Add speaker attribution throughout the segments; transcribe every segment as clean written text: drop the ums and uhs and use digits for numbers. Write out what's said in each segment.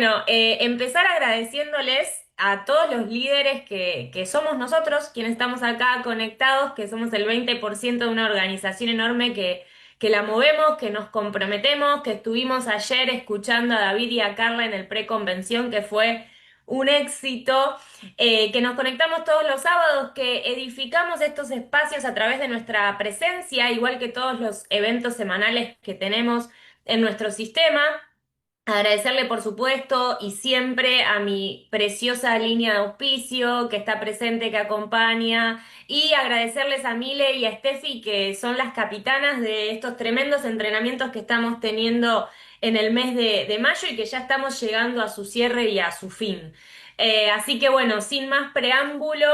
Speaker 1: Bueno, empezar agradeciéndoles a todos los líderes que somos nosotros, quienes estamos acá conectados, que somos el 20% de una organización enorme que la movemos, que nos comprometemos, que estuvimos ayer escuchando a David y a Carla en el preconvención, que fue un éxito, que nos conectamos todos los sábados, que edificamos estos espacios a través de nuestra presencia, igual que todos los eventos semanales que tenemos en nuestro sistema. Agradecerle, por supuesto, y siempre a mi preciosa línea de auspicio que está presente, que acompaña, y agradecerles a Mile y a Steffi, que son las capitanas de estos tremendos entrenamientos que estamos teniendo en el mes de mayo y que ya estamos llegando a su cierre y a su fin. Así que bueno, sin más preámbulo,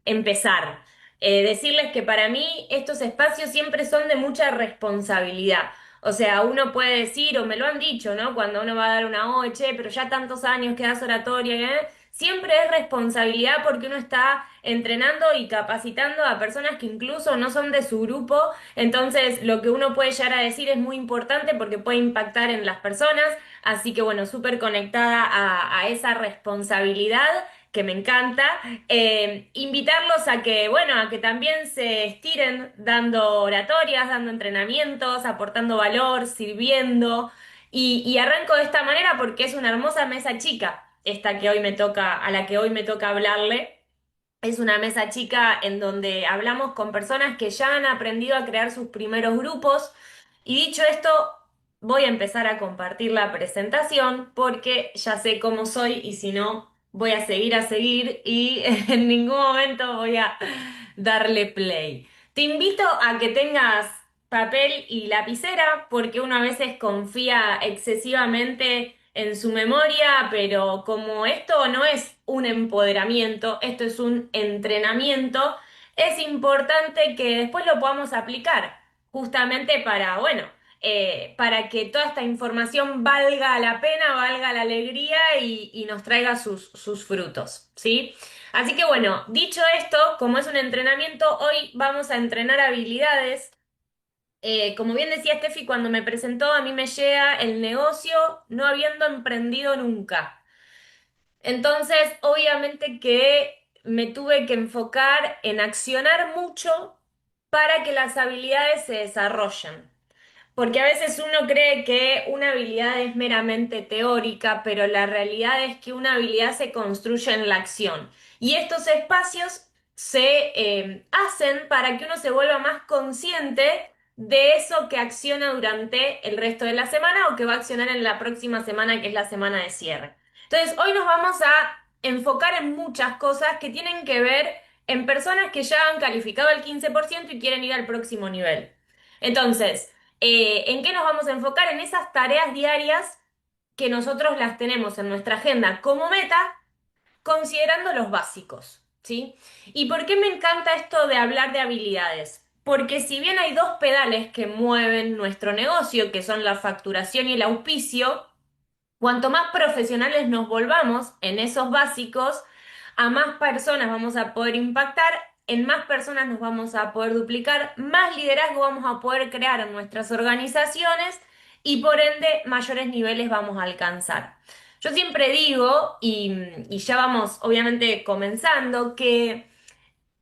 Speaker 1: empezar. Decirles que para mí estos espacios siempre son de mucha responsabilidad. O sea, uno puede decir, o me lo han dicho, ¿no? Cuando uno va a dar una che, pero ya tantos años que das oratoria, ¿eh? Siempre es responsabilidad porque uno está entrenando y capacitando a personas que incluso no son de su grupo. Entonces, lo que uno puede llegar a decir es muy importante porque puede impactar en las personas. Así que, bueno, súper conectada a esa responsabilidad que me encanta. Invitarlos a que, bueno, a que también se estiren dando oratorias, dando entrenamientos, aportando valor, sirviendo. Y arranco de esta manera porque es una hermosa mesa chica, esta que hoy me toca, a la que hoy me toca hablarle. Es una mesa chica en donde hablamos con personas que ya han aprendido a crear sus primeros grupos. Y dicho esto, voy a empezar a compartir la presentación porque ya sé cómo soy y si no, voy a seguir y en ningún momento voy a darle play. Te invito a que tengas papel y lapicera porque uno a veces confía excesivamente en su memoria, pero como esto no es un empoderamiento, esto es un entrenamiento, es importante que después lo podamos aplicar, justamente para, bueno, para que toda esta información valga la pena, valga la alegría y nos traiga sus frutos, ¿sí? Así que bueno, dicho esto, como es un entrenamiento, hoy vamos a entrenar habilidades. Como bien decía Steffi cuando me presentó, a mí me llega el negocio no habiendo emprendido nunca. Entonces, obviamente que me tuve que enfocar en accionar mucho para que las habilidades se desarrollen. Porque a veces uno cree que una habilidad es meramente teórica, pero la realidad es que una habilidad se construye en la acción. Y estos espacios se hacen para que uno se vuelva más consciente de eso que acciona durante el resto de la semana o que va a accionar en la próxima semana, que es la semana de cierre. Entonces, hoy nos vamos a enfocar en muchas cosas que tienen que ver en personas que ya han calificado el 15% y quieren ir al próximo nivel. Entonces, ¿en qué nos vamos a enfocar? En esas tareas diarias que nosotros las tenemos en nuestra agenda como meta, considerando los básicos, ¿sí? ¿Y por qué me encanta esto de hablar de habilidades? Porque si bien hay dos pedales que mueven nuestro negocio, que son la facturación y el auspicio, cuanto más profesionales nos volvamos en esos básicos, a más personas vamos a poder impactar, en más personas nos vamos a poder duplicar, más liderazgo vamos a poder crear en nuestras organizaciones y por ende mayores niveles vamos a alcanzar. Yo siempre digo, y ya vamos obviamente comenzando, que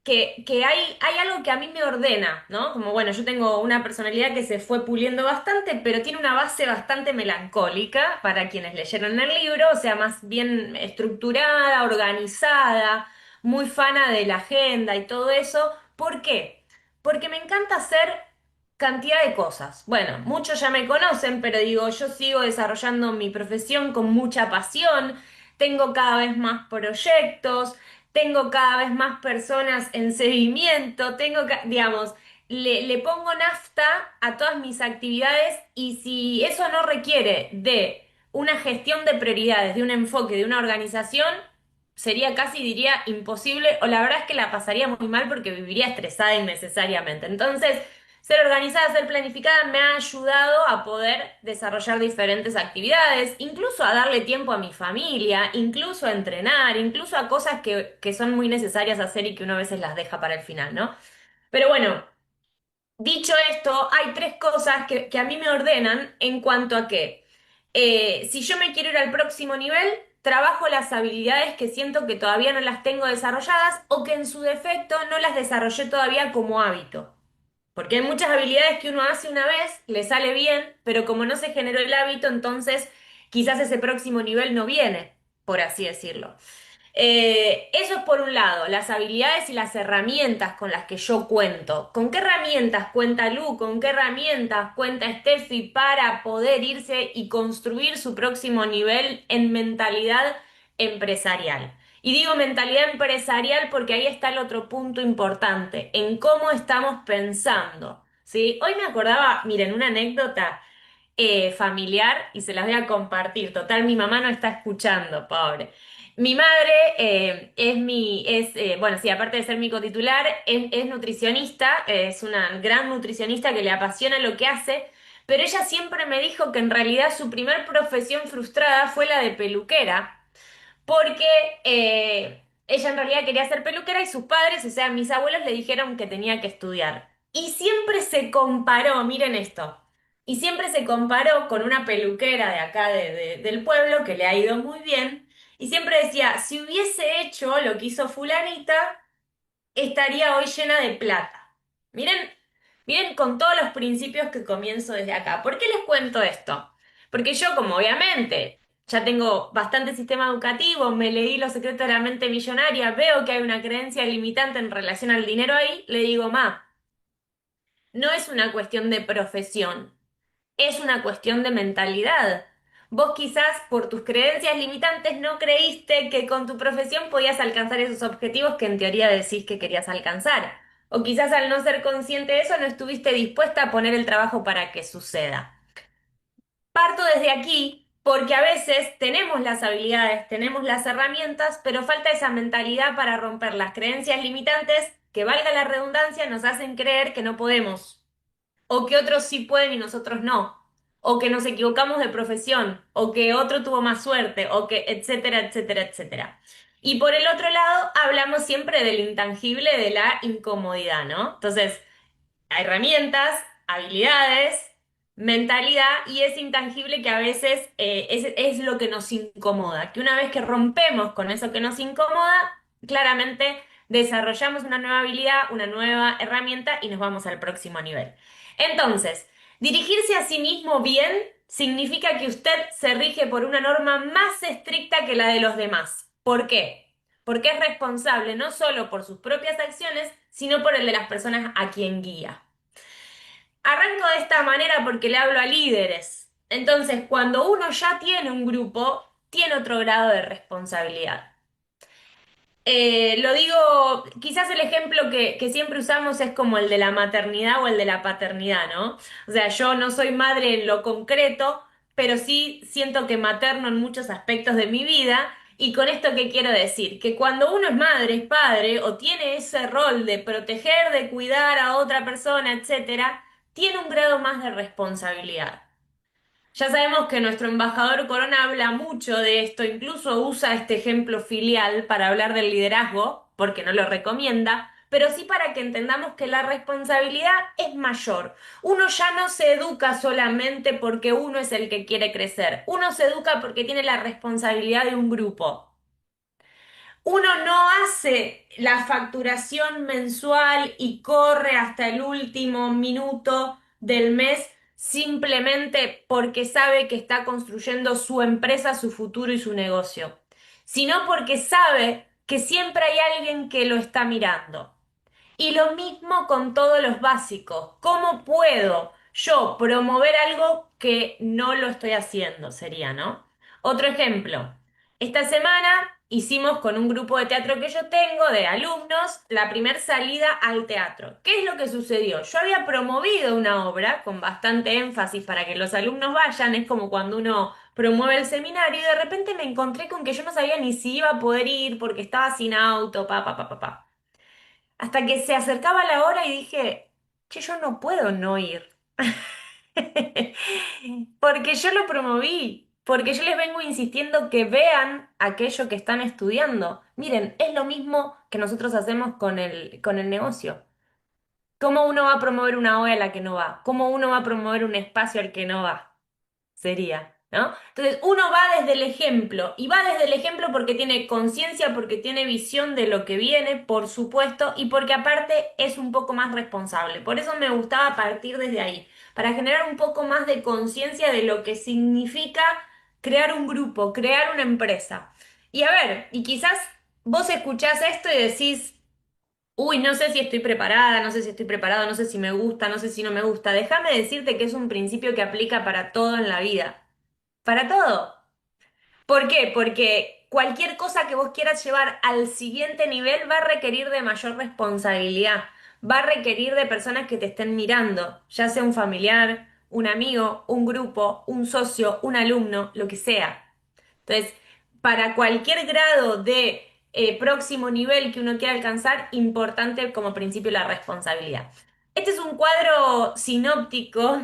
Speaker 1: hay algo que a mí me ordena, ¿no? Como bueno, yo tengo una personalidad que se fue puliendo bastante, pero tiene una base bastante melancólica para quienes leyeron el libro, o sea, más bien estructurada, organizada, muy fana de la agenda y todo eso. ¿Por qué? Porque me encanta hacer cantidad de cosas. Bueno, muchos ya me conocen, pero digo, yo sigo desarrollando mi profesión con mucha pasión, tengo cada vez más proyectos. Tengo cada vez más personas en seguimiento, digamos, le pongo nafta a todas mis actividades y si eso no requiere de una gestión de prioridades, de un enfoque, de una organización, sería casi, diría, imposible o la verdad es que la pasaría muy mal porque viviría estresada innecesariamente. Entonces, ser organizada, ser planificada me ha ayudado a poder desarrollar diferentes actividades, incluso a darle tiempo a mi familia, incluso a entrenar, incluso a cosas que son muy necesarias hacer y que uno a veces las deja para el final, ¿no? Pero bueno, dicho esto, hay tres cosas que a mí me ordenan en cuanto a qué. Si yo me quiero ir al próximo nivel, trabajo las habilidades que siento que todavía no las tengo desarrolladas o que en su defecto no las desarrollé todavía como hábito. Porque hay muchas habilidades que uno hace una vez, le sale bien, pero como no se generó el hábito, entonces quizás ese próximo nivel no viene, por así decirlo. Eso es por un lado, las habilidades y las herramientas con las que yo cuento. ¿Con qué herramientas cuenta Lu? ¿Con qué herramientas cuenta Steffi para poder irse y construir su próximo nivel en mentalidad empresarial? Y digo mentalidad empresarial porque ahí está el otro punto importante, en cómo estamos pensando. ¿Sí? Hoy me acordaba, miren, una anécdota familiar y se las voy a compartir. Total, mi mamá no está escuchando, pobre. Mi madre bueno, sí, aparte de ser mi cotitular, es nutricionista, es una gran nutricionista que le apasiona lo que hace, pero ella siempre me dijo que en realidad su primer profesión frustrada fue la de peluquera, porque ella en realidad quería ser peluquera y sus padres, o sea, mis abuelos le dijeron que tenía que estudiar. Y siempre se comparó, miren esto, y siempre se comparó con una peluquera de acá del pueblo que le ha ido muy bien, y siempre decía, si hubiese hecho lo que hizo fulanita, estaría hoy llena de plata. Miren, miren con todos los principios que comienzo desde acá. ¿Por qué les cuento esto? Porque yo, como obviamente ya tengo bastante sistema educativo, me leí Los secretos de la mente millonaria, veo que hay una creencia limitante en relación al dinero ahí, le digo, ma, no es una cuestión de profesión, es una cuestión de mentalidad. Vos quizás por tus creencias limitantes no creíste que con tu profesión podías alcanzar esos objetivos que en teoría decís que querías alcanzar. O quizás al no ser consciente de eso no estuviste dispuesta a poner el trabajo para que suceda. Parto desde aquí porque a veces tenemos las habilidades, tenemos las herramientas, pero falta esa mentalidad para romper las creencias limitantes que, valga la redundancia, nos hacen creer que no podemos o que otros sí pueden y nosotros no, o que nos equivocamos de profesión, o que otro tuvo más suerte, o que etcétera, etcétera, etcétera. Y por el otro lado, hablamos siempre del intangible de la incomodidad, ¿no? Entonces, herramientas, habilidades, mentalidad y es intangible que a veces es lo que nos incomoda, que una vez que rompemos con eso que nos incomoda, claramente desarrollamos una nueva habilidad, una nueva herramienta y nos vamos al próximo nivel. Entonces, dirigirse a sí mismo bien significa que usted se rige por una norma más estricta que la de los demás. ¿Por qué? Porque es responsable no solo por sus propias acciones, sino por el de las personas a quien guía. Arranco de esta manera porque le hablo a líderes. Entonces, cuando uno ya tiene un grupo, tiene otro grado de responsabilidad. Lo digo, quizás el ejemplo que siempre usamos es como el de la maternidad o el de la paternidad, ¿no? O sea, yo no soy madre en lo concreto, pero sí siento que materno en muchos aspectos de mi vida. ¿Y con esto qué quiero decir? Que cuando uno es madre, es padre, o tiene ese rol de proteger, de cuidar a otra persona, etcétera, tiene un grado más de responsabilidad. Ya sabemos que nuestro embajador Corona habla mucho de esto, incluso usa este ejemplo filial para hablar del liderazgo, porque no lo recomienda, pero sí para que entendamos que la responsabilidad es mayor. Uno ya no se educa solamente porque uno es el que quiere crecer, uno se educa porque tiene la responsabilidad de un grupo. Uno no hace la facturación mensual y corre hasta el último minuto del mes simplemente porque sabe que está construyendo su empresa, su futuro y su negocio, sino porque sabe que siempre hay alguien que lo está mirando. Y lo mismo con todos los básicos. ¿Cómo puedo yo promover algo que no lo estoy haciendo? Sería, ¿no? Otro ejemplo. Esta semana hicimos con un grupo de teatro que yo tengo, de alumnos, la primer salida al teatro. ¿Qué es lo que sucedió? Yo había promovido una obra con bastante énfasis para que los alumnos vayan, es como cuando uno promueve el seminario y de repente me encontré con que yo no sabía ni si iba a poder ir porque estaba sin auto, pa, pa, pa, pa, pa. Hasta que se acercaba la hora y dije, che, yo no puedo no ir. Porque yo lo promoví, porque yo les vengo insistiendo que vean aquello que están estudiando. Miren, es lo mismo que nosotros hacemos con el negocio. ¿Cómo uno va a promover una OE a la que no va? ¿Cómo uno va a promover un espacio al que no va? Sería. ¿no? Entonces uno va desde el ejemplo y va desde el ejemplo porque tiene conciencia, porque tiene visión de lo que viene, por supuesto, y porque aparte es un poco más responsable. Por eso me gustaba partir desde ahí, para generar un poco más de conciencia de lo que significa crear un grupo, crear una empresa. Y a ver, y quizás vos escuchás esto y decís, uy, no sé si estoy preparada, no sé si estoy preparado, no sé si me gusta, no sé si no me gusta. Déjame decirte que es un principio que aplica para todo en la vida. Para todo. ¿Por qué? Porque cualquier cosa que vos quieras llevar al siguiente nivel va a requerir de mayor responsabilidad, va a requerir de personas que te estén mirando, ya sea un familiar, un amigo, un grupo, un socio, un alumno, lo que sea. Entonces, para cualquier grado de próximo nivel que uno quiera alcanzar, importante como principio la responsabilidad. Este es un cuadro sinóptico.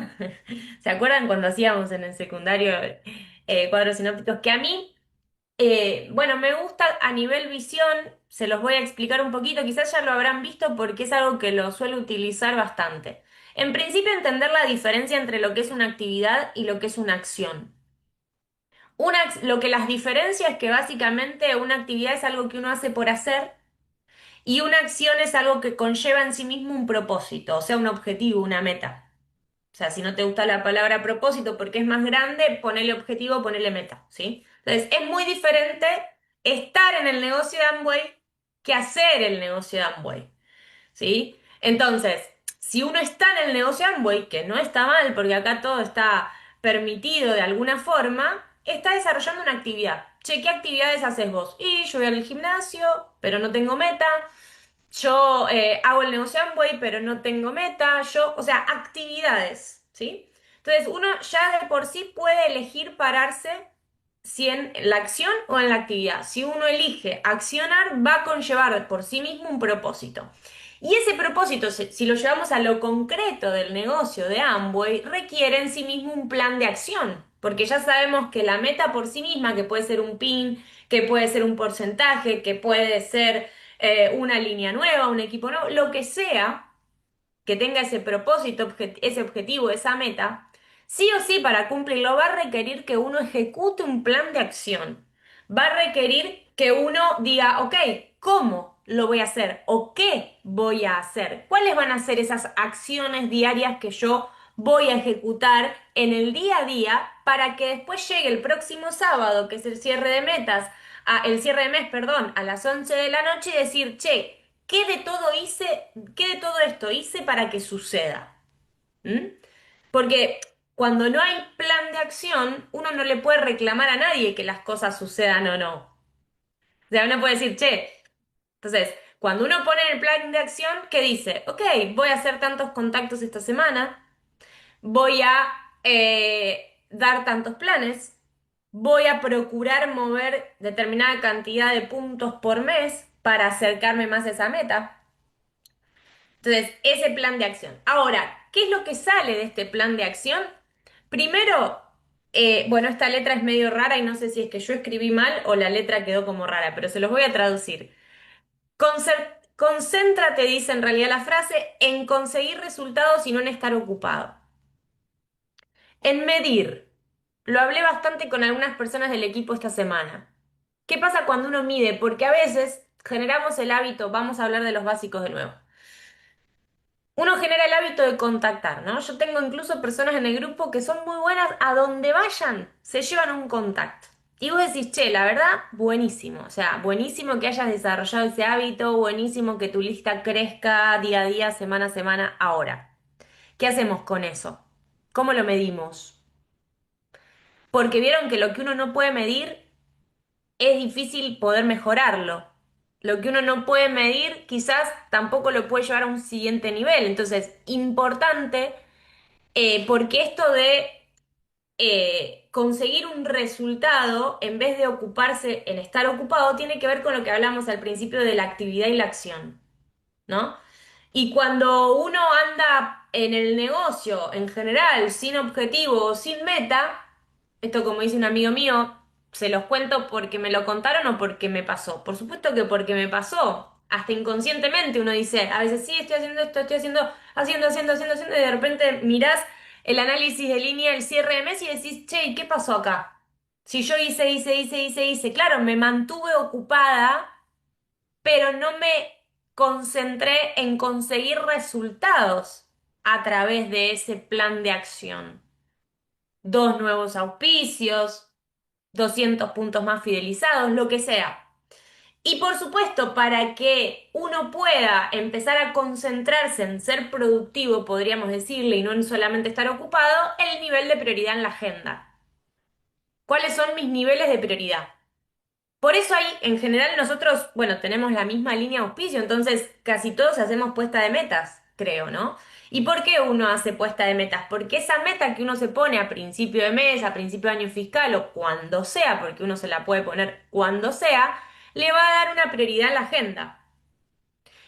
Speaker 1: ¿Se acuerdan cuando hacíamos en el secundario cuadros sinópticos? Que a mí, bueno, me gusta a nivel visión, se los voy a explicar un poquito, quizás ya lo habrán visto porque es algo que lo suelo utilizar bastante. En principio, entender la diferencia entre lo que es una actividad y lo que es una acción. Lo que las diferencia es que básicamente una actividad es algo que uno hace por hacer y una acción es algo que conlleva en sí mismo un propósito, o sea, un objetivo, una meta. O sea, si no te gusta la palabra propósito porque es más grande, ponele objetivo, ponele meta, ¿sí? Entonces, es muy diferente estar en el negocio de Amway que hacer el negocio de Amway. ¿Sí? Entonces, si uno está en el negocio Amway, que no está mal, porque acá todo está permitido de alguna forma, está desarrollando una actividad. Che, ¿qué actividades haces vos? Y yo voy al gimnasio, pero no tengo meta. Yo hago el negocio Amway, pero no tengo meta. Yo, o sea, actividades, ¿sí? Entonces, uno ya de por sí puede elegir pararse si en la acción o en la actividad. Si uno elige accionar, va a conllevar por sí mismo un propósito. Y ese propósito, si lo llevamos a lo concreto del negocio de Amway, requiere en sí mismo un plan de acción, porque ya sabemos que la meta por sí misma, que puede ser un PIN, que puede ser un porcentaje, que puede ser una línea nueva, un equipo nuevo, lo que sea que tenga ese propósito, ese objetivo, esa meta, sí o sí para cumplirlo va a requerir que uno ejecute un plan de acción. Va a requerir que uno diga, ok, ¿cómo lo voy a hacer? ¿O qué voy a hacer? ¿Cuáles van a ser esas acciones diarias que yo voy a ejecutar en el día a día para que después llegue el próximo sábado, que es el cierre de metas, el cierre de mes, perdón, a las 11 de la noche y decir, che, ¿qué de todo hice, qué de todo esto hice para que suceda? ¿Mm? Porque cuando no hay plan de acción, uno no le puede reclamar a nadie que las cosas sucedan o no. O sea, uno puede decir, che, entonces, cuando uno pone el plan de acción, ¿qué dice? Ok, voy a hacer tantos contactos esta semana, voy a dar tantos planes, voy a procurar mover determinada cantidad de puntos por mes para acercarme más a esa meta. Entonces, ese plan de acción. Ahora, ¿qué es lo que sale de este plan de acción? Primero, bueno, esta letra es medio rara y no sé si es que yo escribí mal o la letra quedó como rara, pero se los voy a traducir. Concéntrate, dice en realidad la frase, en conseguir resultados y no en estar ocupado. En medir. Lo hablé bastante con algunas personas del equipo esta semana. ¿Qué pasa cuando uno mide? Porque a veces generamos el hábito, vamos a hablar de los básicos de nuevo. Uno genera el hábito de contactar, ¿no? Yo tengo incluso personas en el grupo que son muy buenas, a donde vayan, se llevan un contacto. Y vos decís, che, la verdad, buenísimo. O sea, buenísimo que hayas desarrollado ese hábito, buenísimo que tu lista crezca día a día, semana a semana. Ahora, ¿qué hacemos con eso? ¿Cómo lo medimos? Porque vieron que lo que uno no puede medir es difícil poder mejorarlo. Lo que uno no puede medir quizás tampoco lo puede llevar a un siguiente nivel. Entonces, importante, porque esto de conseguir un resultado en vez de ocuparse en estar ocupado tiene que ver con lo que hablamos al principio de la actividad y la acción, ¿no? Y cuando uno anda en el negocio en general sin objetivo o sin meta, esto como dice un amigo mío, se los cuento porque me lo contaron o porque me pasó. Por supuesto que porque me pasó. Hasta inconscientemente uno dice, a veces sí, estoy haciendo esto, estoy haciendo, y de repente mirás el análisis de línea, el cierre de mes y decís, che, ¿y qué pasó acá? Si yo hice, claro, me mantuve ocupada, pero no me concentré en conseguir resultados a través de ese plan de acción. Dos nuevos auspicios, 200 puntos más fidelizados, lo que sea. Y por supuesto, para que uno pueda empezar a concentrarse en ser productivo, podríamos decirle, y no en solamente estar ocupado, el nivel de prioridad en la agenda. ¿Cuáles son mis niveles de prioridad? Por eso ahí, en general, nosotros, bueno, tenemos la misma línea de auspicio, entonces casi todos hacemos puesta de metas, creo, ¿no? ¿Y por qué uno hace puesta de metas? Porque esa meta que uno se pone a principio de mes, a principio de año fiscal o cuando sea, porque uno se la puede poner cuando sea, le va a dar una prioridad en la agenda.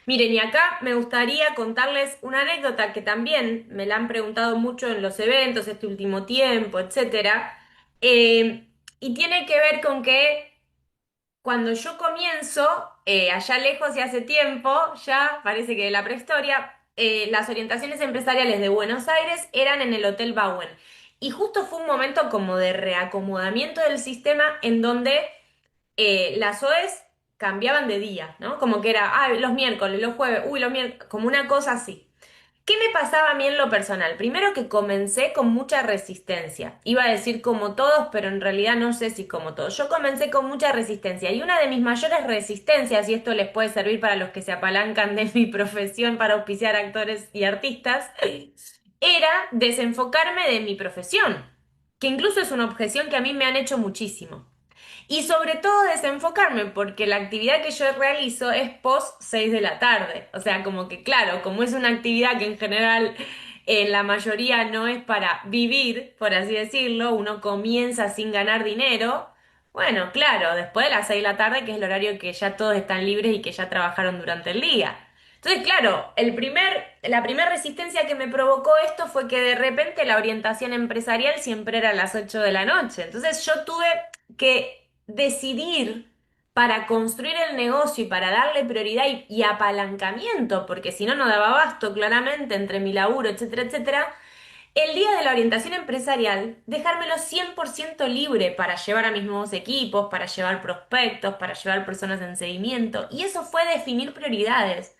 Speaker 1: Miren, y acá me gustaría contarles una anécdota que también me la han preguntado mucho en los eventos este último tiempo, etcétera. Eh, y tiene que ver con que cuando yo comienzo, allá lejos y hace tiempo, ya parece que de la prehistoria, las orientaciones empresariales de Buenos Aires eran en el Hotel Bauen. Y justo fue un momento como de reacomodamiento del sistema en donde las OEs cambiaban de día, ¿no? Como que era, los miércoles, los jueves, los miércoles, como una cosa así. ¿Qué me pasaba a mí en lo personal? Primero que comencé con mucha resistencia. Iba a decir como todos, pero en realidad no sé si como todos. Yo comencé con mucha resistencia y una de mis mayores resistencias, y esto les puede servir para los que se apalancan de mi profesión para auspiciar actores y artistas, era desenfocarme de mi profesión, que incluso es una objeción que a mí me han hecho muchísimo. Y sobre todo desenfocarme, porque la actividad que yo realizo es post 6 de la tarde. O sea, como que claro, como es una actividad que en general en la mayoría no es para vivir, por así decirlo, uno comienza sin ganar dinero. Bueno, claro, después de las 6 de la tarde, que es el horario que ya todos están libres y que ya trabajaron durante el día. Entonces, claro, la primera resistencia que me provocó esto fue que de repente la orientación empresarial siempre era a las 8 de la noche. Entonces yo tuve que decidir para construir el negocio y para darle prioridad y apalancamiento, porque si no, no daba abasto claramente entre mi laburo, etcétera, etcétera, el día de la orientación empresarial, dejármelo 100% libre para llevar a mis nuevos equipos, para llevar prospectos, para llevar personas en seguimiento, y eso fue definir prioridades.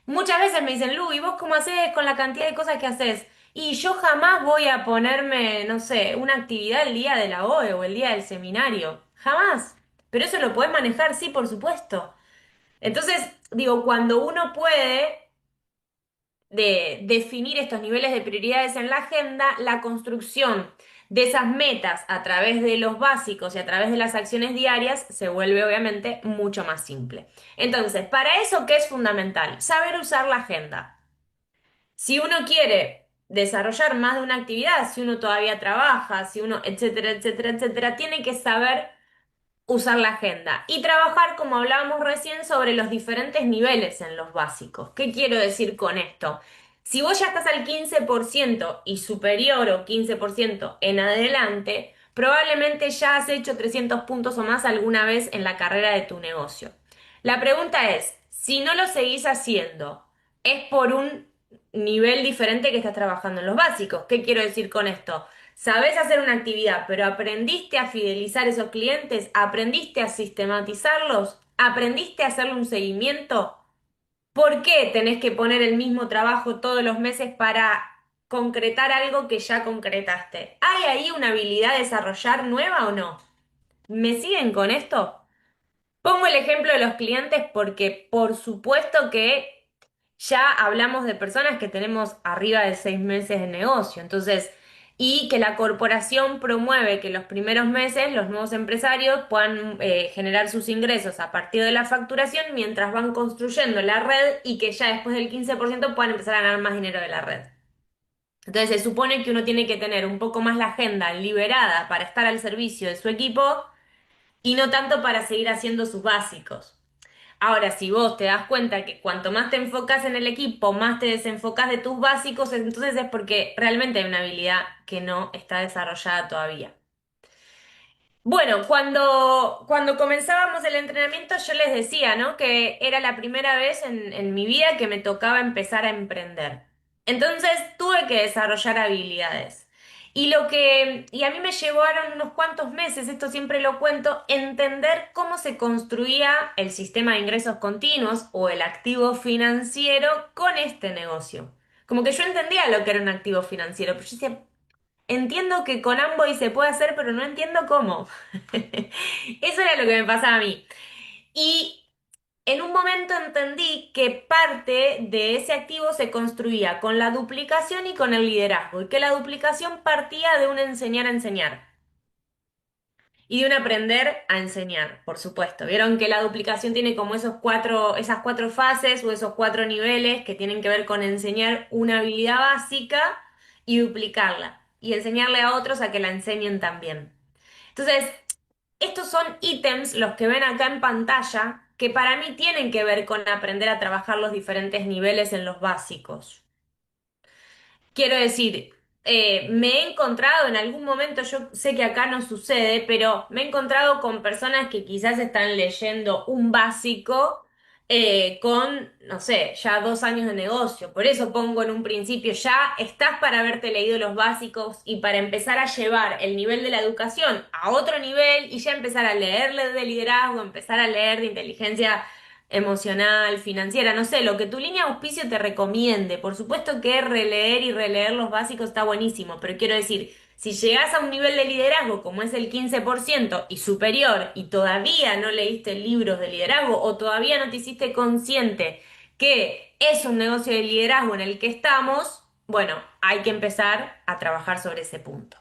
Speaker 1: Muchas veces me dicen, Lu, ¿y vos cómo haces con la cantidad de cosas que haces? Y yo jamás voy a ponerme, no sé, una actividad el día de la OE o el día del seminario. Jamás. Pero eso lo podés manejar, sí, por supuesto. Entonces, digo, cuando uno puede definir estos niveles de prioridades en la agenda, la construcción de esas metas a través de los básicos y a través de las acciones diarias se vuelve obviamente mucho más simple. Entonces, para eso, ¿qué es fundamental? Saber usar la agenda. Si uno quiere desarrollar más de una actividad, si uno todavía trabaja, si uno, etcétera, etcétera, etcétera, tiene que saber usar la agenda y trabajar, como hablábamos recién, sobre los diferentes niveles en los básicos. ¿Qué quiero decir con esto? Si vos ya estás al 15% y superior o 15% en adelante, probablemente ya has hecho 300 puntos o más alguna vez en la carrera de tu negocio. La pregunta es, si no lo seguís haciendo, ¿es por un nivel diferente que estás trabajando en los básicos? ¿Qué quiero decir con esto? Sabés hacer una actividad, pero aprendiste a fidelizar esos clientes, aprendiste a sistematizarlos, aprendiste a hacerle un seguimiento. ¿Por qué tenés que poner el mismo trabajo todos los meses para concretar algo que ya concretaste? ¿Hay ahí una habilidad a desarrollar nueva o no? ¿Me siguen con esto? Pongo el ejemplo de los clientes porque por supuesto que ya hablamos de personas que tenemos arriba de 6 meses de negocio. Entonces, y que la corporación promueve que los primeros meses los nuevos empresarios puedan generar sus ingresos a partir de la facturación mientras van construyendo la red y que ya después del 15% puedan empezar a ganar más dinero de la red. Entonces se supone que uno tiene que tener un poco más la agenda liberada para estar al servicio de su equipo y no tanto para seguir haciendo sus básicos. Ahora, si vos te das cuenta que cuanto más te enfocas en el equipo, más te desenfocas de tus básicos, entonces es porque realmente hay una habilidad que no está desarrollada todavía. Bueno, cuando comenzábamos el entrenamiento yo les decía, ¿no? Que era la primera vez en mi vida que me tocaba empezar a emprender. Entonces tuve que desarrollar habilidades. Y a mí me llevaron unos cuantos meses, esto siempre lo cuento, entender cómo se construía el sistema de ingresos continuos o el activo financiero con este negocio. Como que yo entendía lo que era un activo financiero, pero yo decía, entiendo que con Amboy se puede hacer, pero no entiendo cómo. Eso era lo que me pasaba a mí. Y en un momento entendí que parte de ese activo se construía con la duplicación y con el liderazgo, y que la duplicación partía de un enseñar a enseñar y de un aprender a enseñar, por supuesto. Vieron que la duplicación tiene como esas cuatro fases o esos cuatro niveles que tienen que ver con enseñar una habilidad básica y duplicarla, y enseñarle a otros a que la enseñen también. Entonces, estos son ítems, los que ven acá en pantalla, que para mí tienen que ver con aprender a trabajar los diferentes niveles en los básicos. Quiero decir, me he encontrado en algún momento, yo sé que acá no sucede, pero me he encontrado con personas que quizás están leyendo un básico con, no sé, ya 2 años de negocio. Por eso pongo en un principio, ya estás para haberte leído los básicos y para empezar a llevar el nivel de la educación a otro nivel y ya empezar a leerle de liderazgo, empezar a leer de inteligencia emocional, financiera, no sé, lo que tu línea de auspicio te recomiende. Por supuesto que releer y releer los básicos está buenísimo, pero quiero decir, si llegás a un nivel de liderazgo como es el 15% y superior y todavía no leíste libros de liderazgo o todavía no te hiciste consciente que es un negocio de liderazgo en el que estamos, bueno, hay que empezar a trabajar sobre ese punto.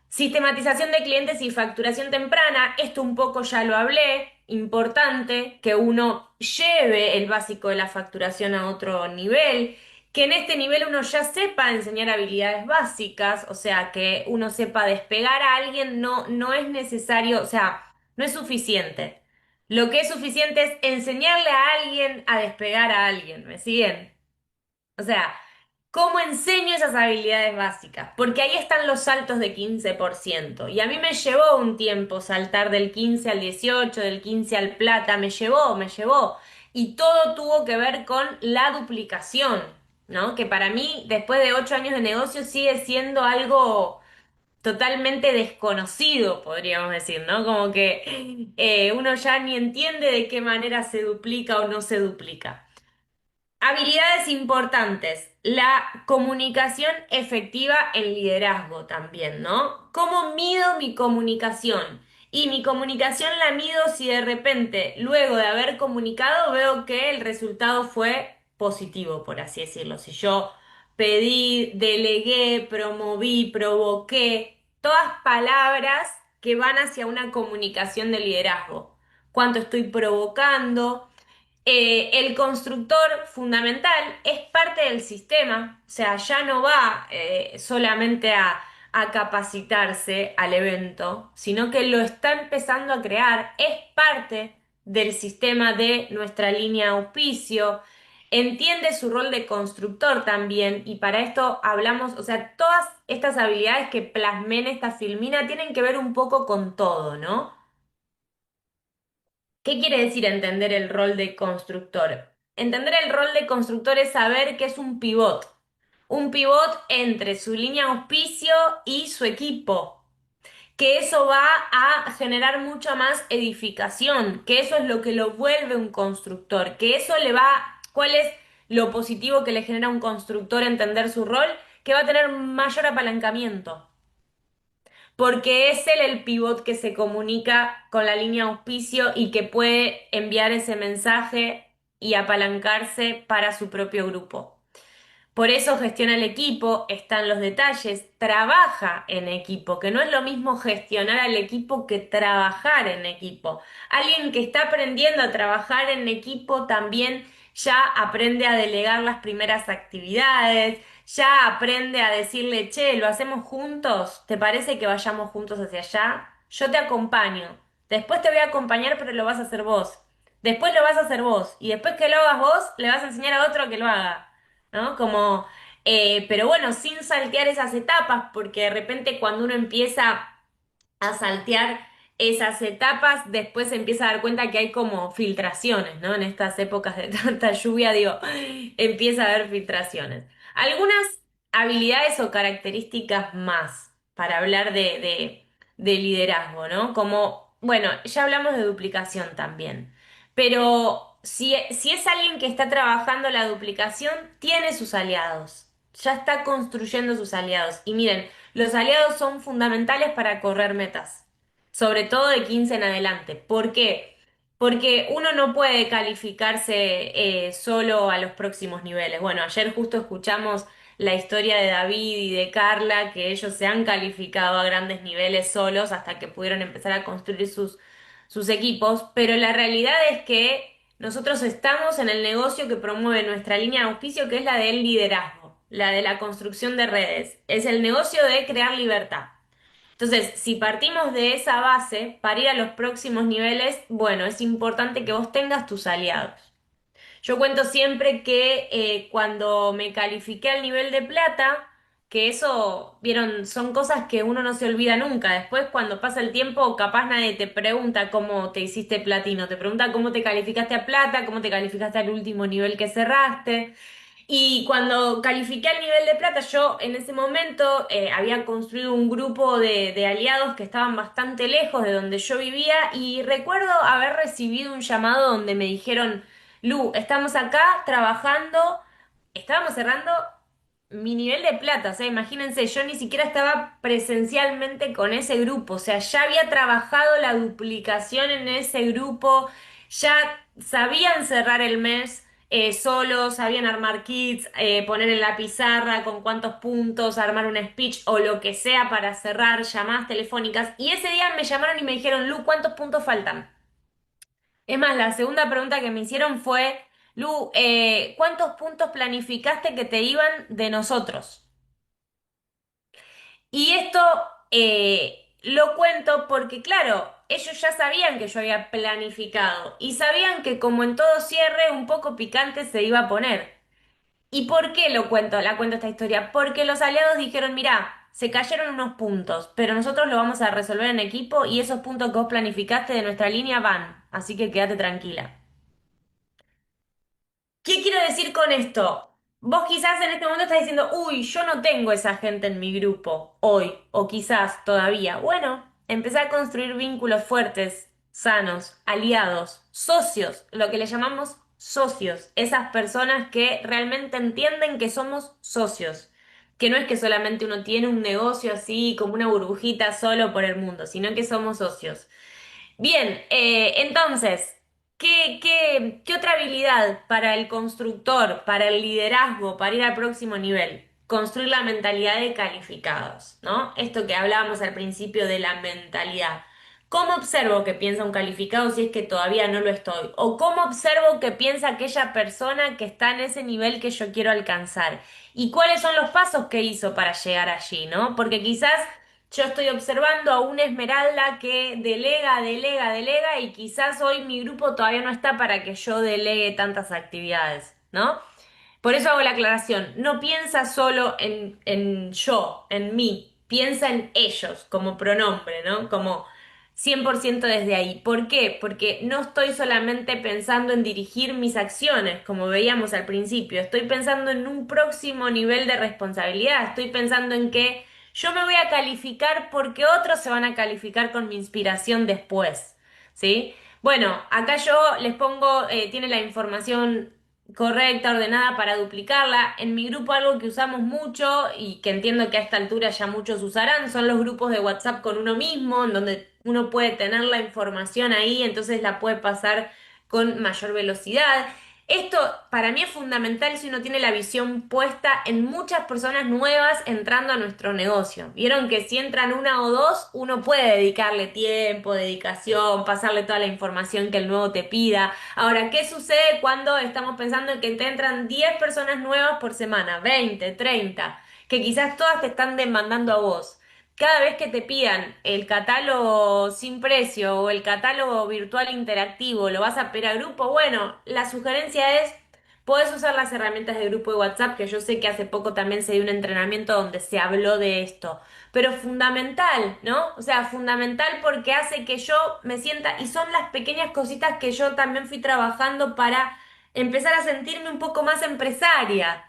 Speaker 1: Sistematización de clientes y facturación temprana, esto un poco ya lo hablé, importante que uno lleve el básico de la facturación a otro nivel, que en este nivel uno ya sepa enseñar habilidades básicas, o sea, que uno sepa despegar a alguien, no, no es necesario, o sea, no es suficiente. Lo que es suficiente es enseñarle a alguien a despegar a alguien, ¿me siguen? O sea, ¿cómo enseño esas habilidades básicas? Porque ahí están los saltos de 15%. Y a mí me llevó un tiempo saltar del 15 al 18, del 15 al plata. Me llevó. Y todo tuvo que ver con la duplicación, ¿no? Que para mí, después de 8 años de negocio, sigue siendo algo totalmente desconocido, podríamos decir, ¿no? Como que uno ya ni entiende de qué manera se duplica o no se duplica. Habilidades importantes. La comunicación efectiva en liderazgo también, ¿no? ¿Cómo mido mi comunicación? Y mi comunicación la mido si de repente, luego de haber comunicado, veo que el resultado fue positivo, por así decirlo. Si yo pedí, delegué, promoví, provoqué, todas palabras que van hacia una comunicación de liderazgo. ¿Cuánto estoy provocando? El constructor fundamental es parte del sistema, o sea, ya no va solamente a capacitarse al evento, sino que lo está empezando a crear, es parte del sistema de nuestra línea de auspicio, entiende su rol de constructor también, y para esto hablamos, o sea, todas estas habilidades que plasmé en esta filmina tienen que ver un poco con todo, ¿no? ¿Qué quiere decir entender el rol de constructor? Entender el rol de constructor es saber que es un pivot. Un pivot entre su línea de auspicio y su equipo. Que eso va a generar mucha más edificación. Que eso es lo que lo vuelve un constructor. Que eso le va. ¿Cuál es lo positivo que le genera a un constructor entender su rol? Que va a tener mayor apalancamiento porque es él el pivot que se comunica con la línea auspicio y que puede enviar ese mensaje y apalancarse para su propio grupo. Por eso gestiona el equipo, están los detalles, trabaja en equipo, que no es lo mismo gestionar al equipo que trabajar en equipo. Alguien que está aprendiendo a trabajar en equipo también ya aprende a delegar las primeras actividades, ya aprende a decirle, che, ¿lo hacemos juntos? ¿Te parece que vayamos juntos hacia allá? Yo te acompaño. Después te voy a acompañar, pero lo vas a hacer vos. Después lo vas a hacer vos. Y después que lo hagas vos, le vas a enseñar a otro a que lo haga. ¿No? Como, pero bueno, sin saltear esas etapas, porque de repente cuando uno empieza a saltear esas etapas, después se empieza a dar cuenta que hay como filtraciones, ¿no? En estas épocas de tanta lluvia, digo, empieza a haber filtraciones. Algunas habilidades o características más para hablar de liderazgo, ¿no? Como, bueno, ya hablamos de duplicación también, pero si es alguien que está trabajando la duplicación, tiene sus aliados, ya está construyendo sus aliados. Y miren, los aliados son fundamentales para correr metas, sobre todo de 15 en adelante. ¿Por qué? Porque uno no puede calificarse solo a los próximos niveles. Bueno, ayer justo escuchamos la historia de David y de Carla, que ellos se han calificado a grandes niveles solos hasta que pudieron empezar a construir sus equipos, pero la realidad es que nosotros estamos en el negocio que promueve nuestra línea de auspicio, que es la del liderazgo, la de la construcción de redes. Es el negocio de crear libertad. Entonces, si partimos de esa base para ir a los próximos niveles, bueno, es importante que vos tengas tus aliados. Yo cuento siempre que cuando me califiqué al nivel de plata, que eso, vieron, son cosas que uno no se olvida nunca. Después, cuando pasa el tiempo, capaz nadie te pregunta cómo te hiciste platino, te pregunta cómo te calificaste a plata, cómo te calificaste al último nivel que cerraste. Y cuando califiqué al nivel de plata, yo en ese momento había construido un grupo de aliados que estaban bastante lejos de donde yo vivía y recuerdo haber recibido un llamado donde me dijeron, Lu, estamos acá trabajando, estábamos cerrando mi nivel de plata, o sea, imagínense, yo ni siquiera estaba presencialmente con ese grupo, o sea, ya había trabajado la duplicación en ese grupo, ya sabían cerrar el mes solos, sabían armar kits, poner en la pizarra con cuántos puntos, armar un speech o lo que sea para cerrar llamadas telefónicas, y ese día me llamaron y me dijeron, Lu, ¿cuántos puntos faltan? Es más, la segunda pregunta que me hicieron fue, Lu, ¿cuántos puntos planificaste que te iban de nosotros? Y esto lo cuento porque, claro, ellos ya sabían que yo había planificado y sabían que como en todo cierre, un poco picante se iba a poner. ¿Y por qué lo cuento? La cuento esta historia. Porque los aliados dijeron, mira, se cayeron unos puntos, pero nosotros lo vamos a resolver en equipo y esos puntos que vos planificaste de nuestra línea van. Así que quédate tranquila. ¿Qué quiero decir con esto? Vos quizás en este momento estás diciendo, uy, yo no tengo esa gente en mi grupo hoy, o quizás todavía. Bueno, empezá a construir vínculos fuertes, sanos, aliados, socios, lo que le llamamos socios, esas personas que realmente entienden que somos socios, que no es que solamente uno tiene un negocio así como una burbujita solo por el mundo, sino que somos socios. Bien, entonces, ¿qué otra habilidad para el constructor, para el liderazgo, para ir al próximo nivel? Construir la mentalidad de calificados, ¿no? Esto que hablábamos al principio de la mentalidad. ¿Cómo observo que piensa un calificado si es que todavía no lo estoy? ¿O cómo observo que piensa aquella persona que está en ese nivel que yo quiero alcanzar? ¿Y cuáles son los pasos que hizo para llegar allí, ¿no? Porque quizás yo estoy observando a una Esmeralda que delega y quizás hoy mi grupo todavía no está para que yo delegue tantas actividades, ¿no? Por eso hago la aclaración. No piensa solo en yo, en mí. Piensa en ellos como pronombre, ¿no? Como 100% desde ahí. ¿Por qué? Porque no estoy solamente pensando en dirigir mis acciones, como veíamos al principio. Estoy pensando en un próximo nivel de responsabilidad. Estoy pensando en que yo me voy a calificar porque otros se van a calificar con mi inspiración después. ¿Sí? Bueno, acá yo les pongo, tiene la información correcta, ordenada para duplicarla. En mi grupo algo que usamos mucho y que entiendo que a esta altura ya muchos usarán son los grupos de WhatsApp con uno mismo, en donde uno puede tener la información ahí, entonces la puede pasar con mayor velocidad. Esto para mí es fundamental si uno tiene la visión puesta en muchas personas nuevas entrando a nuestro negocio. Vieron que si entran una o dos, uno puede dedicarle tiempo, dedicación, pasarle toda la información que el nuevo te pida. Ahora, ¿qué sucede cuando estamos pensando en que te entran 10 personas nuevas por semana, 20, 30, que quizás todas te están demandando a vos? Cada vez que te pidan el catálogo sin precio o el catálogo virtual interactivo, ¿lo vas a pedir a grupo? Bueno, la sugerencia es, podés usar las herramientas de grupo de WhatsApp, que yo sé que hace poco también se dio un entrenamiento donde se habló de esto, pero fundamental, ¿no? O sea, fundamental porque hace que yo me sienta, y son las pequeñas cositas que yo también fui trabajando para empezar a sentirme un poco más empresaria.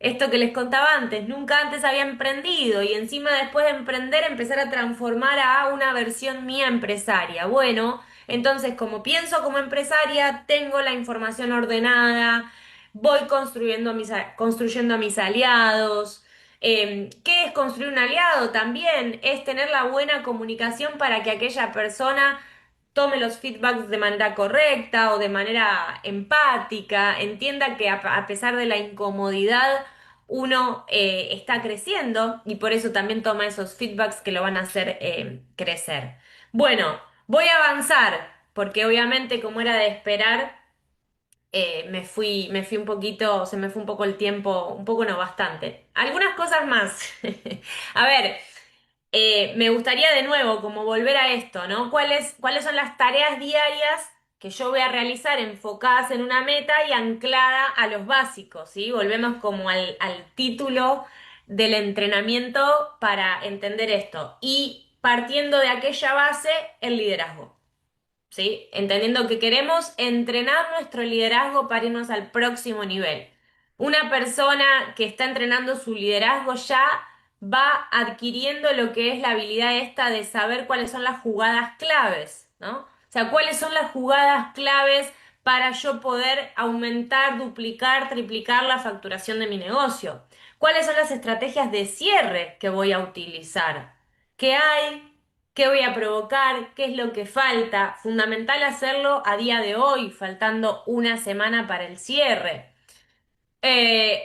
Speaker 1: esto que les contaba antes, nunca antes había emprendido y encima después de emprender empezar a transformar a una versión mía empresaria. Bueno, entonces como pienso como empresaria, tengo la información ordenada, voy construyendo a mis aliados. ¿Qué es construir un aliado? También es tener la buena comunicación para que aquella persona tome los feedbacks de manera correcta o de manera empática, entienda que a pesar de la incomodidad uno está creciendo y por eso también toma esos feedbacks que lo van a hacer crecer. Bueno, voy a avanzar porque obviamente como era de esperar, me fui un poquito, se me fue un poco el tiempo, un poco no, bastante. Algunas cosas más. A ver. Me gustaría de nuevo como volver a esto, ¿no? ¿Cuáles son las tareas diarias que yo voy a realizar enfocadas en una meta y anclada a los básicos, ¿sí? Volvemos como al título del entrenamiento para entender esto. Y partiendo de aquella base, el liderazgo. ¿Sí? Entendiendo que queremos entrenar nuestro liderazgo para irnos al próximo nivel. Una persona que está entrenando su liderazgo ya va adquiriendo lo que es la habilidad esta de saber cuáles son las jugadas claves, ¿no? O sea, cuáles son las jugadas claves para yo poder aumentar, duplicar, triplicar la facturación de mi negocio. ¿Cuáles son las estrategias de cierre que voy a utilizar? ¿Qué hay? ¿Qué voy a provocar? ¿Qué es lo que falta? Fundamental hacerlo a día de hoy, faltando una semana para el cierre.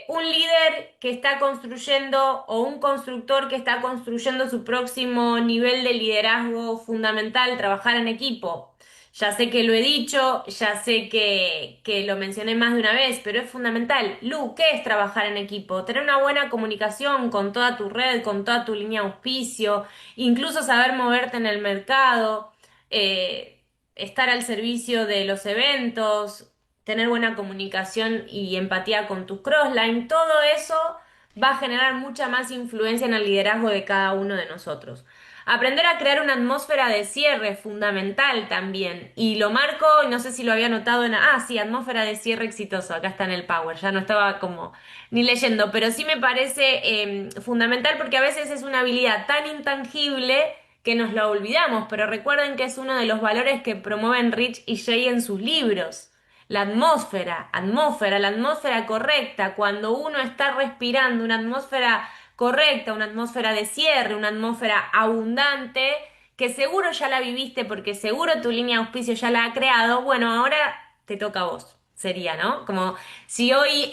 Speaker 1: Un líder que está construyendo o un constructor que está construyendo su próximo nivel de liderazgo fundamental, trabajar en equipo. Ya sé que lo he dicho, ya sé que lo mencioné más de una vez, pero es fundamental. Lu, ¿qué es trabajar en equipo? Tener una buena comunicación con toda tu red, con toda tu línea de auspicio, incluso saber moverte en el mercado, estar al servicio de los eventos, tener buena comunicación y empatía con tus crossline, todo eso va a generar mucha más influencia en el liderazgo de cada uno de nosotros. Aprender a crear una atmósfera de cierre es fundamental también. Y lo marco, no sé si lo había notado en... Ah, sí, atmósfera de cierre exitoso. Acá está en el Power. Ya no estaba como ni leyendo, pero sí me parece fundamental porque a veces es una habilidad tan intangible que nos la olvidamos. Pero recuerden que es uno de los valores que promueven Rich y Jay en sus libros. La atmósfera correcta, cuando uno está respirando una atmósfera correcta, una atmósfera de cierre, una atmósfera abundante, que seguro ya la viviste porque seguro tu línea de auspicio ya la ha creado, bueno, ahora te toca a vos. Sería, ¿no? Como si hoy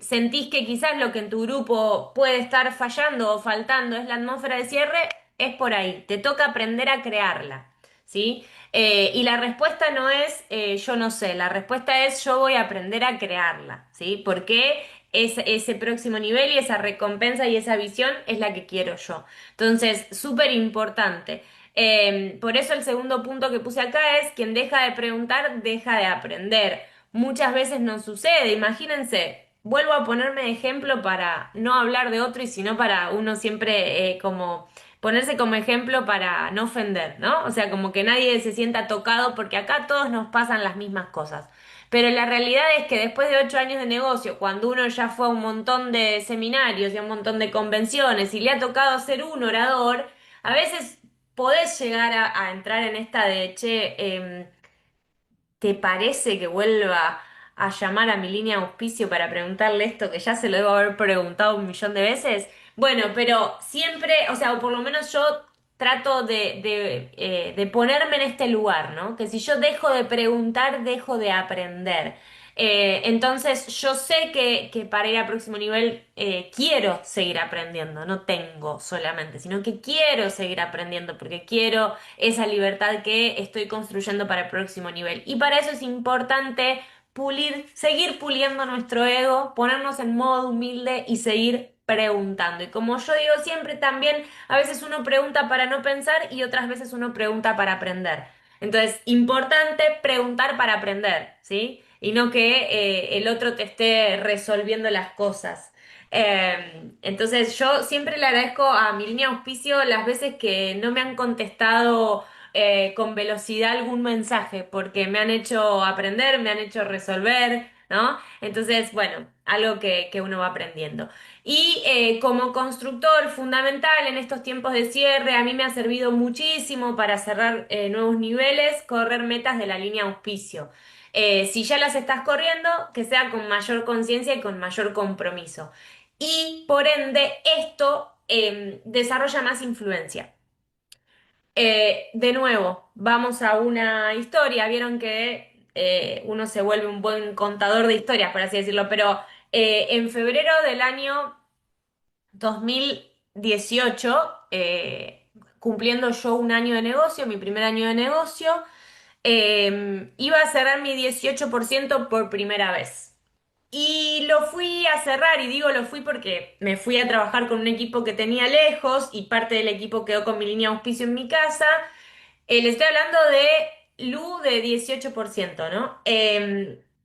Speaker 1: sentís que quizás lo que en tu grupo puede estar fallando o faltando es la atmósfera de cierre, es por ahí. Te toca aprender a crearla, ¿sí? Y la respuesta no es yo no sé, la respuesta es yo voy a aprender a crearla, ¿sí? Porque ese próximo nivel y esa recompensa y esa visión es la que quiero yo. Entonces, súper importante. Por eso el segundo punto que puse acá es quien deja de preguntar, deja de aprender. Muchas veces no sucede, imagínense. Vuelvo a ponerme de ejemplo para no hablar de otro y sino para uno siempre como ponerse como ejemplo para no ofender, ¿no? O sea, como que nadie se sienta tocado porque acá todos nos pasan las mismas cosas. Pero la realidad es que después de 8 años de negocio, cuando uno ya fue a un montón de seminarios y a un montón de convenciones y le ha tocado ser un orador, a veces podés llegar a entrar en esta de, che, ¿te parece que vuelva a llamar a mi línea de auspicio para preguntarle esto que ya se lo debo haber preguntado 1 millón de veces? Bueno, pero siempre, o sea, o por lo menos yo trato de ponerme en este lugar, ¿no? Que si yo dejo de preguntar, dejo de aprender. Entonces, yo sé que para ir al próximo nivel quiero seguir aprendiendo, no tengo solamente, sino que quiero seguir aprendiendo porque quiero esa libertad que estoy construyendo para el próximo nivel. Y para eso es importante pulir, seguir puliendo nuestro ego, ponernos en modo humilde y seguir preguntando. Y como yo digo siempre, también a veces uno pregunta para no pensar y otras veces uno pregunta para aprender. Entonces, importante preguntar para aprender, ¿sí? Y no que el otro te esté resolviendo las cosas. Entonces yo siempre le agradezco a mi línea de auspicio las veces que no me han contestado con velocidad algún mensaje, porque me han hecho aprender, me han hecho resolver. ¿no? Entonces, bueno, algo que uno va aprendiendo. Y como constructor fundamental en estos tiempos de cierre, a mí me ha servido muchísimo para cerrar nuevos niveles, correr metas de la línea auspicio. Si ya las estás corriendo, que sea con mayor conciencia y con mayor compromiso. Y por ende, esto desarrolla más influencia. De nuevo, vamos a una historia. Vieron que uno se vuelve un buen contador de historias, por así decirlo, pero en febrero del año 2018, cumpliendo yo un año de negocio, mi primer año de negocio, iba a cerrar mi 18% por primera vez. Y lo fui a cerrar, y digo lo fui porque me fui a trabajar con un equipo que tenía lejos y parte del equipo quedó con mi línea de auspicio en mi casa. Le estoy hablando de Lu de 18%, ¿no?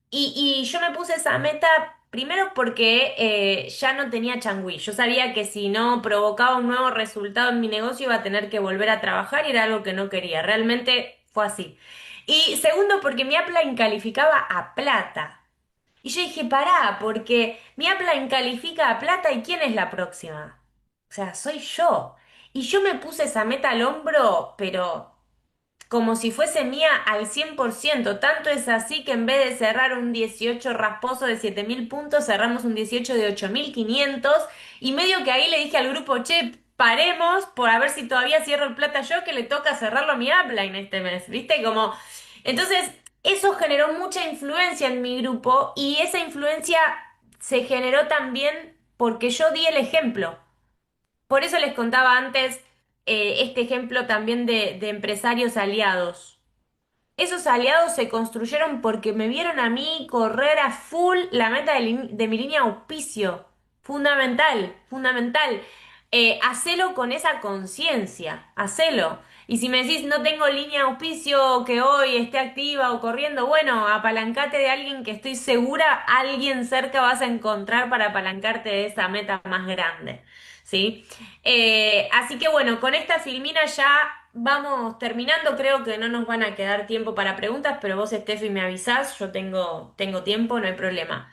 Speaker 1: Y yo me puse esa meta primero porque ya no tenía changüí. Yo sabía que si no provocaba un nuevo resultado en mi negocio iba a tener que volver a trabajar y era algo que no quería. Realmente fue así. Y segundo porque mi upline calificaba a plata. Y yo dije, pará, porque mi upline califica a plata y ¿quién es la próxima? O sea, soy yo. Y yo me puse esa meta al hombro, pero como si fuese mía al 100%. Tanto es así que en vez de cerrar un 18 rasposo de 7.000 puntos, cerramos un 18 de 8.500. Y medio que ahí le dije al grupo, che, paremos por a ver si todavía cierro el plata yo, que le toca cerrarlo a mi upline este mes, ¿viste? Como... Entonces, eso generó mucha influencia en mi grupo y esa influencia se generó también porque yo di el ejemplo. Por eso les contaba antes este ejemplo también de empresarios aliados. Esos aliados se construyeron porque me vieron a mí correr a full la meta de mi línea auspicio. Fundamental, fundamental. Hacelo con esa conciencia, hacelo. Y si me decís no tengo línea auspicio que hoy esté activa o corriendo, bueno, apalancate de alguien que estoy segura, alguien cerca vas a encontrar para apalancarte de esa meta más grande. ¿Sí? Así que bueno, con esta filmina ya vamos terminando. Creo que no nos van a quedar tiempo para preguntas, pero vos, Steffi, me avisás. Yo tengo tiempo, no hay problema.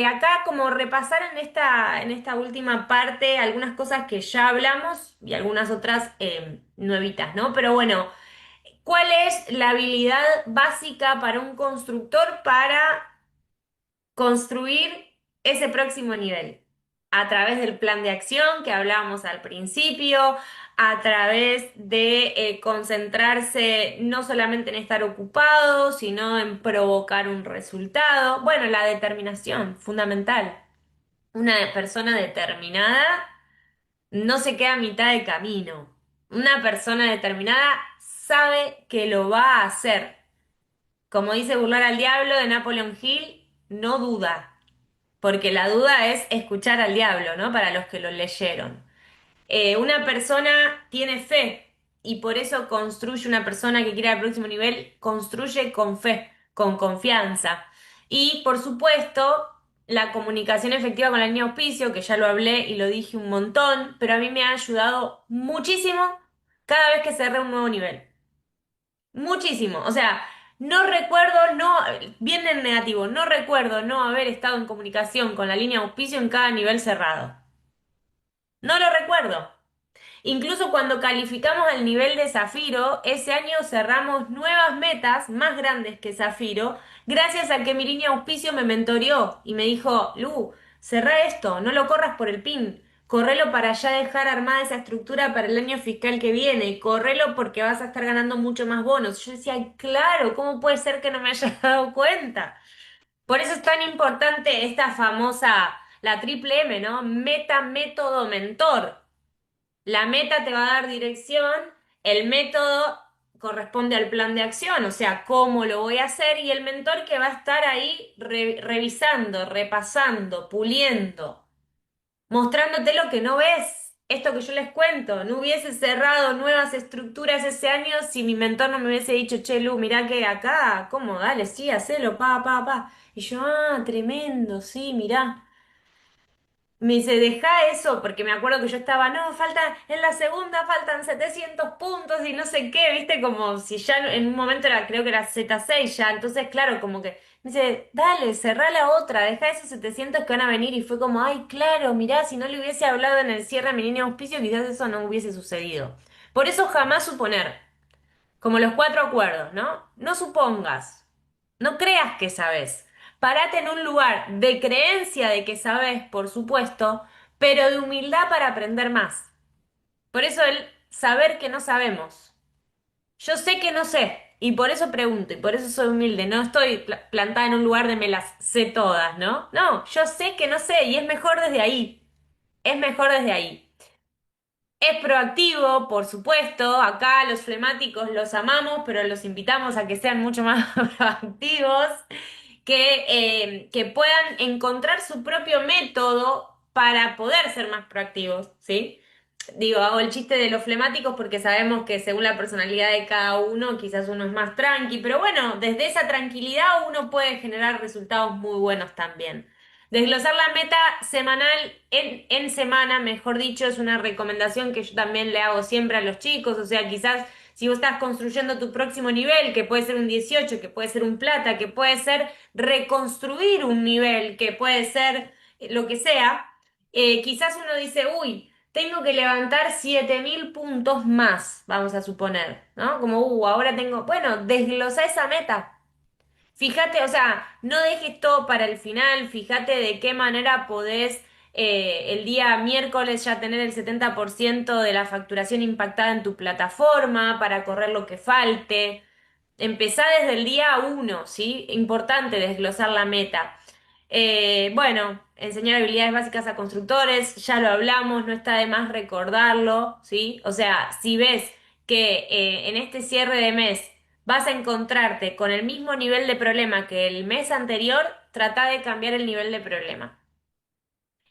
Speaker 1: Acá como repasar en esta última parte algunas cosas que ya hablamos y algunas otras nuevitas, ¿no? Pero bueno, ¿cuál es la habilidad básica para un constructor para construir ese próximo nivel? A través del plan de acción que hablábamos al principio, a través de concentrarse no solamente en estar ocupado, sino en provocar un resultado. Bueno, la determinación, fundamental. Una persona determinada no se queda a mitad de camino. Una persona determinada sabe que lo va a hacer. Como dice Burlar al Diablo de Napoleon Hill, no duda. Porque la duda es escuchar al diablo, ¿no? Para los que lo leyeron. Una persona tiene fe y por eso construye una persona que quiere al próximo nivel, construye con fe, con confianza. Y por supuesto, la comunicación efectiva con la línea auspicio, que ya lo hablé y lo dije un montón, pero a mí me ha ayudado muchísimo cada vez que cerré un nuevo nivel. Muchísimo. O sea, no recuerdo, no, bien en negativo, no recuerdo no haber estado en comunicación con la línea auspicio en cada nivel cerrado. No lo recuerdo. Incluso cuando calificamos al nivel de Zafiro, ese año cerramos nuevas metas más grandes que Zafiro, gracias a que mi línea auspicio me mentoreó y me dijo, Lu, cerrá esto, no lo corras por el PIN, correlo para ya dejar armada esa estructura para el año fiscal que viene, y correlo porque vas a estar ganando mucho más bonos. Yo decía, "Ay, claro, ¿cómo puede ser que no me haya dado cuenta?" Por eso es tan importante esta famosa, la triple M, ¿no? Meta, método, mentor. La meta te va a dar dirección, el método corresponde al plan de acción, o sea, cómo lo voy a hacer, y el mentor que va a estar ahí revisando, repasando, puliendo, mostrándote lo que no ves. Esto que yo les cuento, no hubiese cerrado nuevas estructuras ese año si mi mentor no me hubiese dicho, che, Lu, mirá que acá, ¿cómo? Dale, sí, hacelo, pa, pa, pa. Y yo, ah, tremendo, sí, mirá. Me dice, deja eso, porque me acuerdo que yo estaba, no, falta, en la segunda faltan 700 puntos y no sé qué, viste, como si ya en un momento era, creo que era Z6 ya, entonces claro, como que me dice, dale, cerrá la otra, deja esos 700 que van a venir y fue como, ay, claro, mirá, si no le hubiese hablado en el cierre a mi línea de auspicio, quizás eso no hubiese sucedido. Por eso jamás suponer, como los cuatro acuerdos, ¿no? No supongas, no creas que sabes. Parate en un lugar de creencia de que sabes, por supuesto, pero de humildad para aprender más. Por eso el saber que no sabemos. Yo sé que no sé, y por eso pregunto, y por eso soy humilde. No estoy plantada en un lugar de me las sé todas, ¿no? No, yo sé que no sé, y es mejor desde ahí. Es mejor desde ahí. Es proactivo, por supuesto. Acá los flemáticos los amamos, pero los invitamos a que sean mucho más proactivos, que puedan encontrar su propio método para poder ser más proactivos, ¿sí? Digo, hago el chiste de los flemáticos porque sabemos que según la personalidad de cada uno, quizás uno es más tranqui, pero bueno, desde esa tranquilidad uno puede generar resultados muy buenos también. Desglosar la meta semanal en semana, mejor dicho, es una recomendación que yo también le hago siempre a los chicos. O sea, quizás si vos estás construyendo tu próximo nivel, que puede ser un 18, que puede ser un plata, que puede ser reconstruir un nivel, que puede ser lo que sea, quizás uno dice, uy, tengo que levantar 7000 puntos más, vamos a suponer, ¿no? Como, ahora tengo, bueno, desglosa esa meta. Fíjate, o sea, no dejes todo para el final, fíjate de qué manera podés el día miércoles ya tener el 70% de la facturación impactada en tu plataforma para correr lo que falte. Empezá desde el día uno, ¿sí? Importante desglosar la meta. Bueno, enseñar habilidades básicas a constructores, ya lo hablamos, no está de más recordarlo, ¿sí? O sea, si ves que en este cierre de mes vas a encontrarte con el mismo nivel de problema que el mes anterior, trata de cambiar el nivel de problema.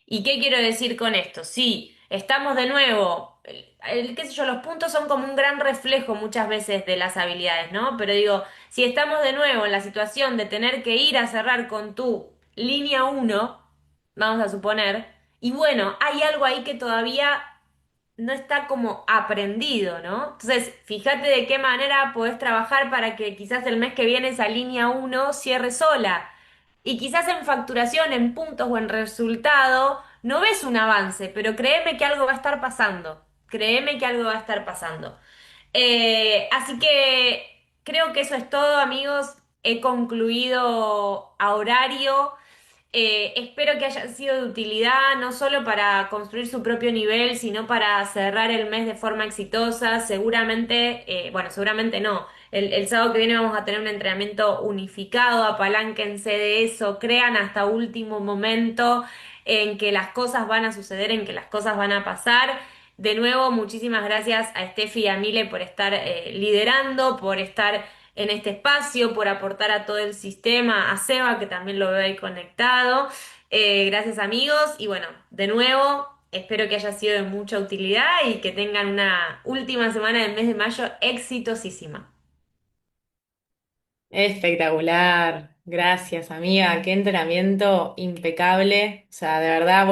Speaker 1: ¿Y qué quiero decir con esto? Sí, estamos de nuevo, qué sé yo, los puntos son como un gran reflejo muchas veces de las habilidades, ¿no? Pero digo, si estamos de nuevo en la situación de tener que ir a cerrar con tu línea uno, vamos a suponer, y bueno, hay algo ahí que todavía no está como aprendido, ¿no? Entonces, fíjate de qué manera podés trabajar para que quizás el mes que viene esa línea uno cierre sola. Y quizás en facturación, en puntos o en resultado, no ves un avance, pero créeme que algo va a estar pasando. Créeme que algo va a estar pasando. Así que creo que eso es todo, amigos. He concluido a horario. Espero que haya sido de utilidad, no solo para construir su propio nivel, sino para cerrar el mes de forma exitosa. Seguramente, bueno, seguramente no. El sábado que viene vamos a tener un entrenamiento unificado, apalánquense de eso, crean hasta último momento en que las cosas van a suceder, en que las cosas van a pasar. De nuevo, muchísimas gracias a Steffi y a Mile por estar liderando, por estar en este espacio, por aportar a todo el sistema, a Seba, que también lo veo ahí conectado. Gracias amigos y bueno, de nuevo, espero que haya sido de mucha utilidad y que tengan una última semana del mes de mayo exitosísima.
Speaker 2: Espectacular, gracias amiga, qué entrenamiento impecable, o sea, de verdad.